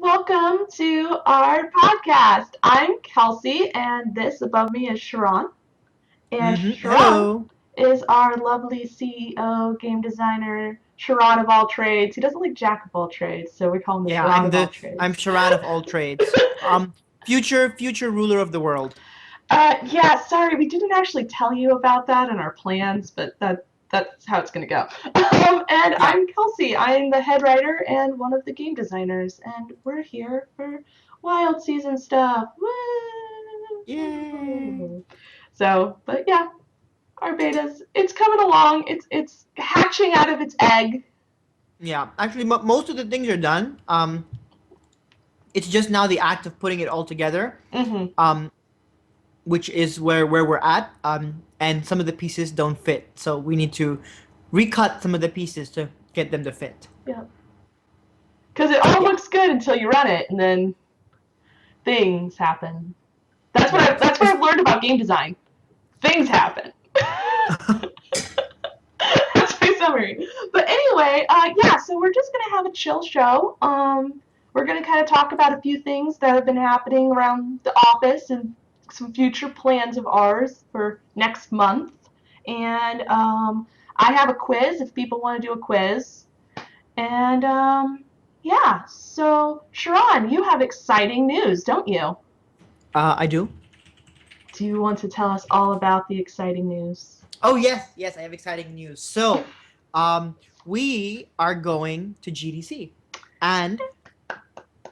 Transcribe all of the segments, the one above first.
Welcome to our podcast. I'm Kelsey, and this above me is Sharon. And Sharon Hello. is our lovely CEO, game designer, Sharon of all trades. He doesn't like Jack of all trades, so we call him the Yeah, Sharon of all I'm trades. Sharan of all trades. Future ruler of the world. Yeah, sorry, we didn't actually tell you about that in our plans, but that's how it's gonna go. And Yeah. I'm Kelsey. I'm the head writer and one of the game designers, and we're here for wild season stuff. Yay. Woo! So, but yeah, our betas, it's coming along. It's hatching out of its egg. Yeah. Actually, most of the things are done. It's just now the act of putting it all together. Mm-hmm. Um, which is where we're at. And some of the pieces don't fit, so we need to recut some of the pieces to get them to fit. Yeah. Because it all Yeah. looks good until you run it, and then things happen. That's what Yeah. that's what I've learned about game design. Things happen. That's my summary. But anyway, yeah, so we're just gonna have a chill show. We're gonna kind of talk about a few things that have been happening around the office and some future plans of ours for next month. And I have a quiz if people want to do a quiz. And yeah, so Sharon, you have exciting news, don't you? I do. Do you want to tell us all about the exciting news? Oh yes, I have exciting news. So, um, we are going to GDC and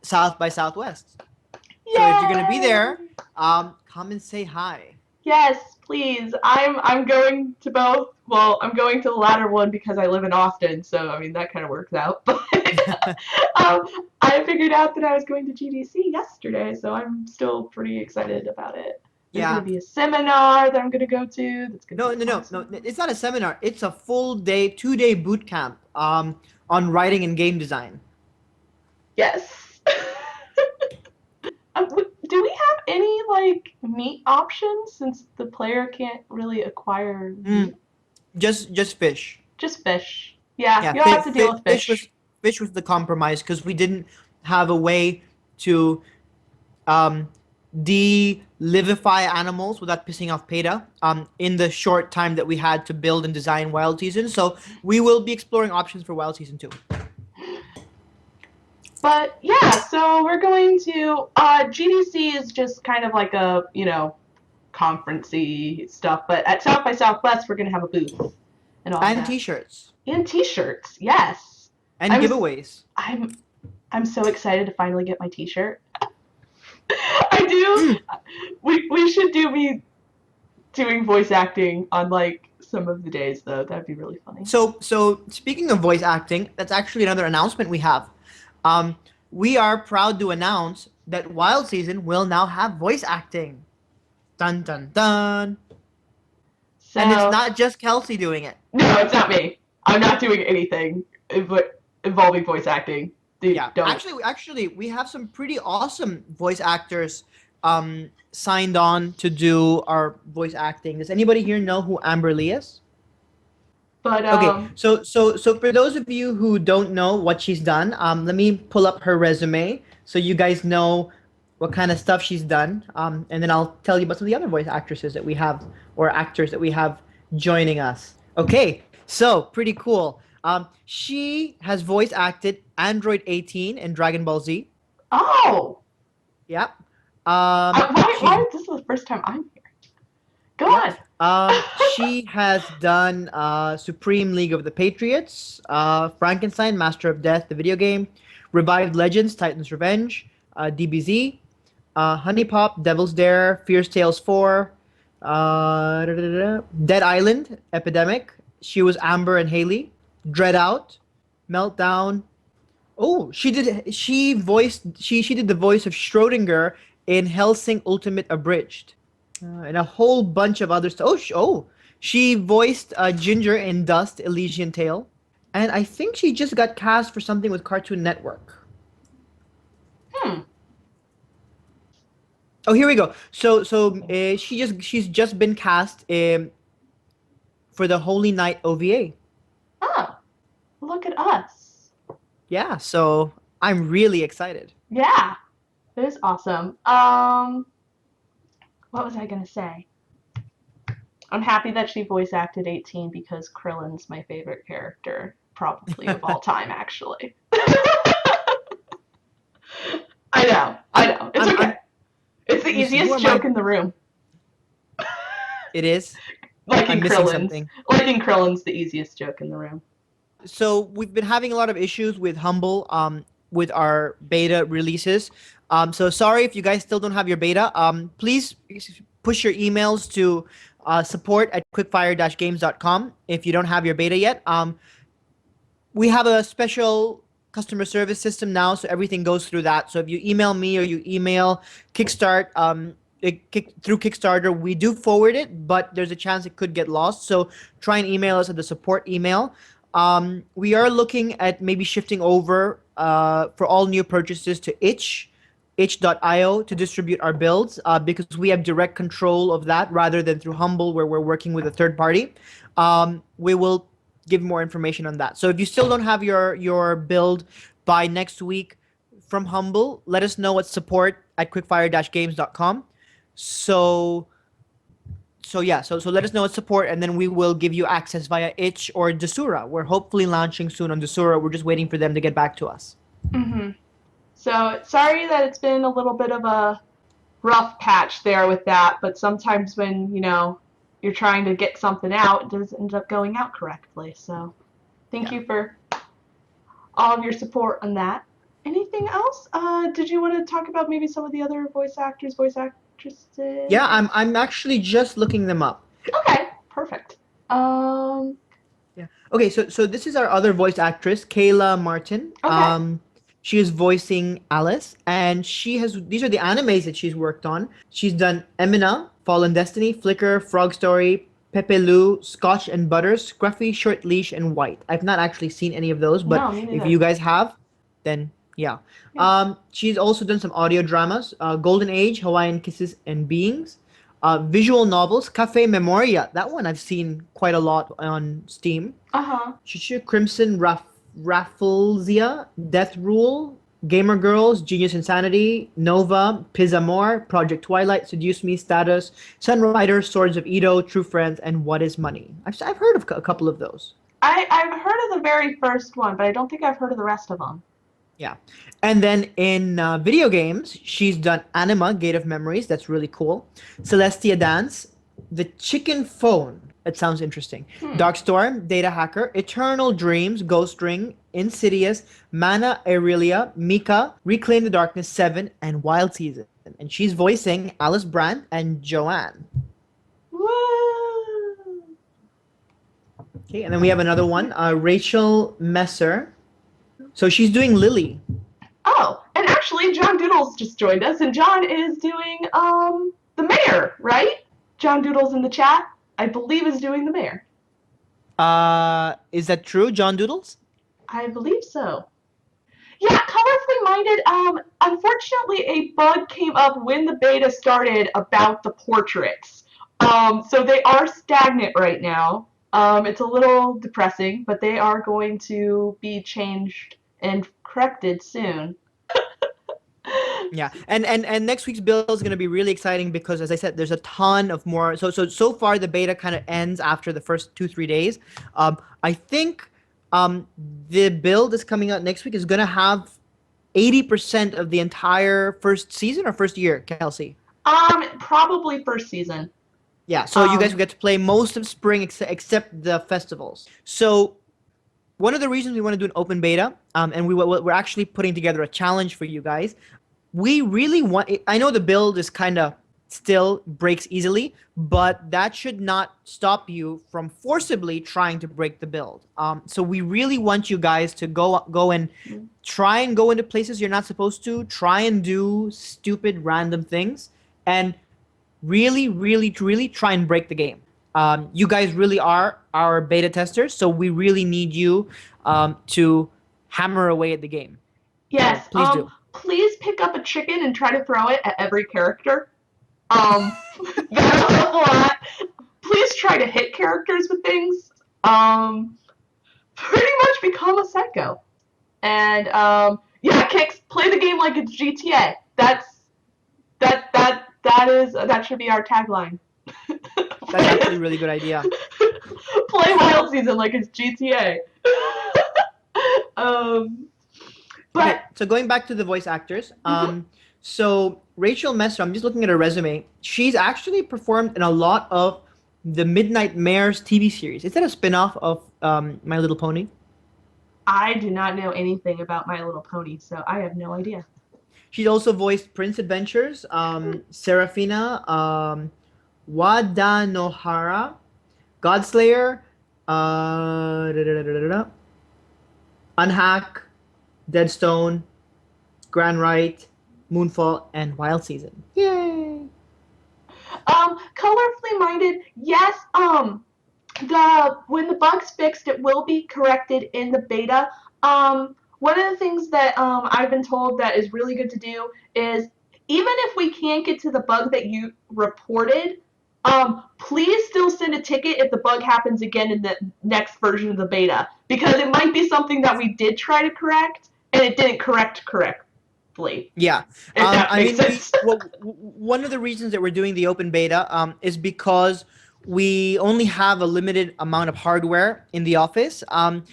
South by Southwest. So if you're gonna be there, Yay! come and say hi. Yes, please. I'm going to both. Well, I'm going to the latter one because I live in Austin, so I mean that kind of works out. But um, I figured out that I was going to GDC yesterday, so I'm still pretty excited about it. There's going to Yeah. be a seminar that I'm going to go to. That's going to No, be no, no, no. awesome. It's not a seminar. It's a full day, 2 day boot camp. On writing and game design. Yes. Do we have any like meat options since the player can't really acquire Mm, meat? just fish. Just fish. Yeah, Yeah, you'll have to deal with fish. fish was the compromise because we didn't have a way to um de-livify animals without pissing off PETA in the short time that we had to build and design Wild Season. So we will be exploring options for Wild Season 2. But yeah, so we're going to GDC is just kind of like a conferencey stuff, but at South by Southwest we're gonna have a booth and all And that t-shirts and T-shirts. Yes, and I'm giveaways. I'm I'm so excited to finally get my T-shirt. I Mm. do. We should do me doing voice acting on like some of the days though. That'd be really funny. So speaking of voice acting, that's actually another announcement we have. Um, we are proud to announce that Wild Season will now have voice acting. Dun dun dun. And it's So not just Kelsey doing it. no, it's not me. I'm not doing anything involving voice acting. Dude, Yeah, don't. actually, we have some pretty awesome voice actors signed on to do our voice acting. Does anybody here know who Amber Lee is? But Okay, so for those of you who don't know what she's done, let me pull up her resume so you guys know what kind of stuff she's done, and then I'll tell you about some of the other voice actresses that we have or actors that we have joining us. Okay, so pretty cool. She has voice acted Android 18 in Dragon Ball Z. oh, Yep. why She's is this the first time I'm here? Go Yep. on. She has done Supreme League of the Patriots, Frankenstein, Master of Death, the video game, Revived Legends, Titan's Revenge, DBZ, Honey Pop, Devil's Dare, Fierce Tales 4, Dead Island, Epidemic. She was Amber and Haley, Dread Out, Meltdown. Oh, she did the voice of Schrodinger in Hellsing Ultimate Abridged. And a whole bunch of other stuff. She voiced Ginger in Dust Elysian Tale, and I think she just got cast for something with Cartoon Network. Hmm. Oh, here we go. She's just been cast for the Holy Night OVA. Oh, look at us. Yeah, so I'm really excited. Yeah, it is awesome. What was I gonna say? I'm happy that she voice acted 18 because Krillin's my favorite character, probably of all time, actually. I I'm, know. It's I'm, okay. I'm. It's the Let me see. Who easiest are my? joke in the room. It is. I'm Liking missing Krillin's. something. Liking Krillin's the easiest joke in the room. So we've been having a lot of issues with Humble, with our beta releases. So sorry if you guys still don't have your beta. Please push your emails to support at quickfire-games.com if you don't have your beta yet. We have a special customer service system now, so everything goes through that. So if you email me or you email Kickstart, through Kickstarter, we do forward it, but there's a chance it could get lost. So try and email us at the support email. We are looking at maybe shifting over for all new purchases to itch.io to distribute our builds because we have direct control of that rather than through Humble where we're working with a third party. We will give more information on that. So if you still don't have your build by next week from Humble, let us know at support at quickfire-games.com. So so let us know at support, and then we will give you access via Itch or Desura. We're hopefully launching soon on Desura. We're just waiting for them to get back to us. Hmm. So sorry that it's been a little bit of a rough patch there with that, but sometimes when, you're trying to get something out, it doesn't end up going out correctly. So thank Yeah. you for all of your support on that. Anything else? Did you want to talk about maybe some of the other voice actors, voice actresses? Yeah, I'm actually just looking them up. Okay, perfect. Um, Yeah. Okay, so this is our other voice actress, Kayla Martin. okay. She is voicing Alice, and she has these are the animes that she's worked on. She's done Emina, Fallen Destiny, Flicker, Frog Story, Pepe Lou, Scotch and Butter, Scruffy, Short Leash, and White. I've not actually seen any of those, but No, me if neither. you guys have, then yeah. Yeah. She's also done some audio dramas, Golden Age, Hawaiian Kisses and Beings, visual novels, Cafe Memoria. That one I've seen quite a lot on Steam. Uh-huh. Chuchu Crimson Rafflesia, Death Rule, Gamer Girls, Genius Insanity, Nova, Pizamore, Project Twilight, Seduce Me, Status, Sunrider, Swords of Edo, True Friends, and What is Money. I've heard of a couple of those. I've heard of the very first one, but I don't think I've heard of the rest of them. Yeah. And then in video games, she's done Anima, Gate of Memories. That's really cool. Celestia Dance, The Chicken Phone. That sounds interesting. Hmm. Darkstorm, Data Hacker, Eternal Dreams, Ghost Ring, Insidious, Mana Aurelia, Mika, Reclaim the Darkness 7, and Wild Season. And she's voicing Alice Brandt and Joanne. Woo! Okay, and then we have another one, Rachel Messer. So she's doing Lily. Oh, and actually, John Doodles just joined us, and John is doing the mayor, right? John Doodles in the chat, I believe, is doing the mayor. Is that true, John Doodles? I believe so. Yeah, colorfully minded. Unfortunately, a bug came up when the beta started about the portraits. So they are stagnant right now. It's a little depressing, but they are going to be changed and corrected soon. Yeah, and next week's build is going to be really exciting because, as I said, there's a ton of more. So far the beta kind of ends after the first 2-3 days. I think the build that's coming out next week is going to have 80% of the entire first season or first year, Kelsey. Probably first season. Yeah, so you guys will get to play most of spring except the festivals. So one of the reasons we want to do an open beta, and we're actually putting together a challenge for you guys. We really want. I know the build is kind of still breaks easily, but that should not stop you from forcibly trying to break the build. So we really want you guys to go and try and go into places you're not supposed to. Try and do stupid random things, and really, really, really try and break the game. You guys really are our beta testers, so we really need you to hammer away at the game. Yes. So please do. Please pick up a chicken and try to throw it at every character. That'll help a lot. Please try to hit characters with things. Pretty much become a psycho. And Yeah, Kix, play the game like it's GTA. That should be our tagline. That's actually a really good idea. Play Wild Season like it's GTA. um, but Okay, so going back to the voice actors, mhm. so Rachel Messer, I'm just looking at her resume. She's actually performed in a lot of the Midnight Mayor's TV series. Is that a spin-off of My Little Pony? I do not know anything about My Little Pony, so I have no idea. She's also voiced Prince Adventures, Serafina, Wadanohara, Godslayer, da, da, da, da, da, da, Unhack, Deadstone, Grand Rite, Moonfall, and Wild Season. Yay! Colorfully minded, yes. The when the bug's fixed, it will be corrected in the beta. One of the things that I've been told that is really good to do is even if we can't get to the bug that you reported, please still send a ticket if the bug happens again in the next version of the beta because it might be something that we did try to correct and it didn't correct correctly. Yeah, If that I makes mean, we sense. well, one of the reasons that we're doing the open beta is because we only have a limited amount of hardware in the office, and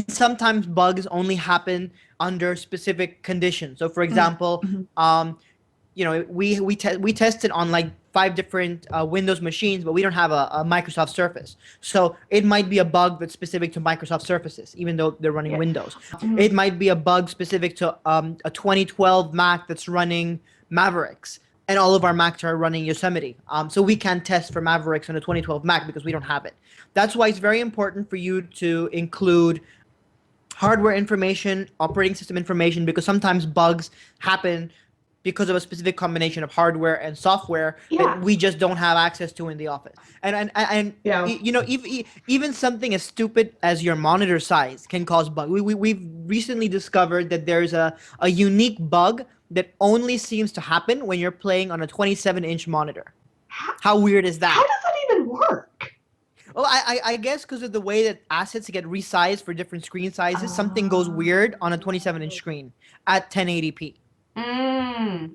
sometimes bugs only happen under specific conditions. So, for example, Mm-hmm. we tested on like five different Windows machines, but we don't have a Microsoft Surface. So it might be a bug that's specific to Microsoft Surfaces, even though they're running Yeah. Windows. Mm-hmm. It might be a bug specific to a 2012 Mac that's running Mavericks, and all of our Macs are running Yosemite. So we can't test for Mavericks on a 2012 Mac because we don't have it. That's why it's very important for you to include hardware information, operating system information, because sometimes bugs happen because of a specific combination of hardware and software that Yeah. we just don't have access to in the office. And Yeah. even something as stupid as your monitor size can cause bugs. We've recently discovered that there's a unique bug that only seems to happen when you're playing on a 27-inch monitor. How, How weird is how that? does that even work? Well, I guess because of the way that assets get resized for different screen sizes, something goes weird on a 27-inch screen at 1080p. Mm.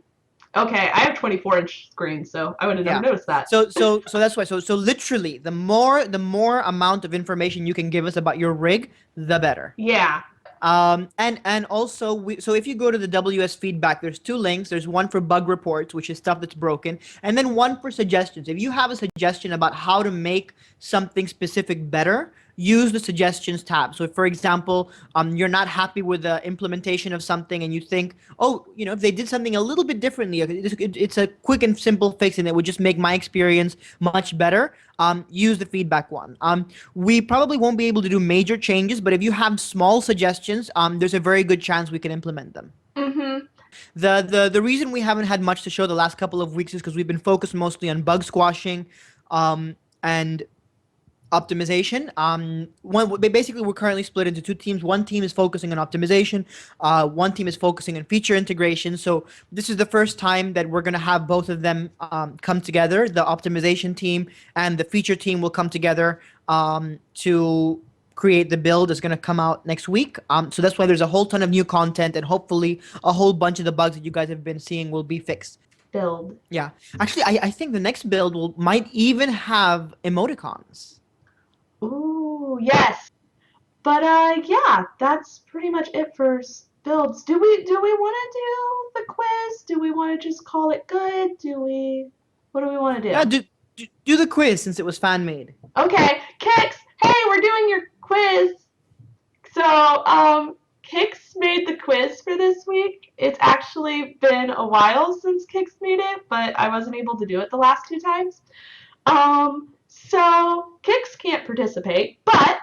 Okay, I have 24-inch screen, so I would have never Yeah. noticed that. So that's why. So literally, the more amount of information you can give us about your rig, the better. Yeah. And also so if you go to the WS feedback, there's two links. There's one for bug reports, which is stuff that's broken, and then one for suggestions. If you have a suggestion about how to make something specific better, use the suggestions tab. So if, for example, you're not happy with the implementation of something and you think, oh, if they did something a little bit differently, it's a quick and simple fix and it would just make my experience much better, use the feedback one. We probably won't be able to do major changes, but if you have small suggestions, there's a very good chance we can implement them. Mm-hmm. The reason we haven't had much to show the last couple of weeks is because we've been focused mostly on bug squashing, and optimization. Basically, we're currently split into two teams. One team is focusing on optimization. One team is focusing on feature integration. So this is the first time that we're going to have both of them come together. The optimization team and the feature team will come together to create the build that's going to come out next week. So that's why there's a whole ton of new content, and hopefully a whole bunch of the bugs that you guys have been seeing will be fixed. Build. Yeah, actually, I think the next build might even have emoticons. Ooh, yes. But yeah, that's pretty much it for builds. Do we want to do the quiz? Do we want to just call it good? What do we want to Yeah, do? do the quiz since it was fan made. Okay, Kix. Hey, we're doing your quiz. So, Kix made the quiz for this week. It's actually been a while since Kix made it, but I wasn't able to do it the last two times. So Kix can't participate, but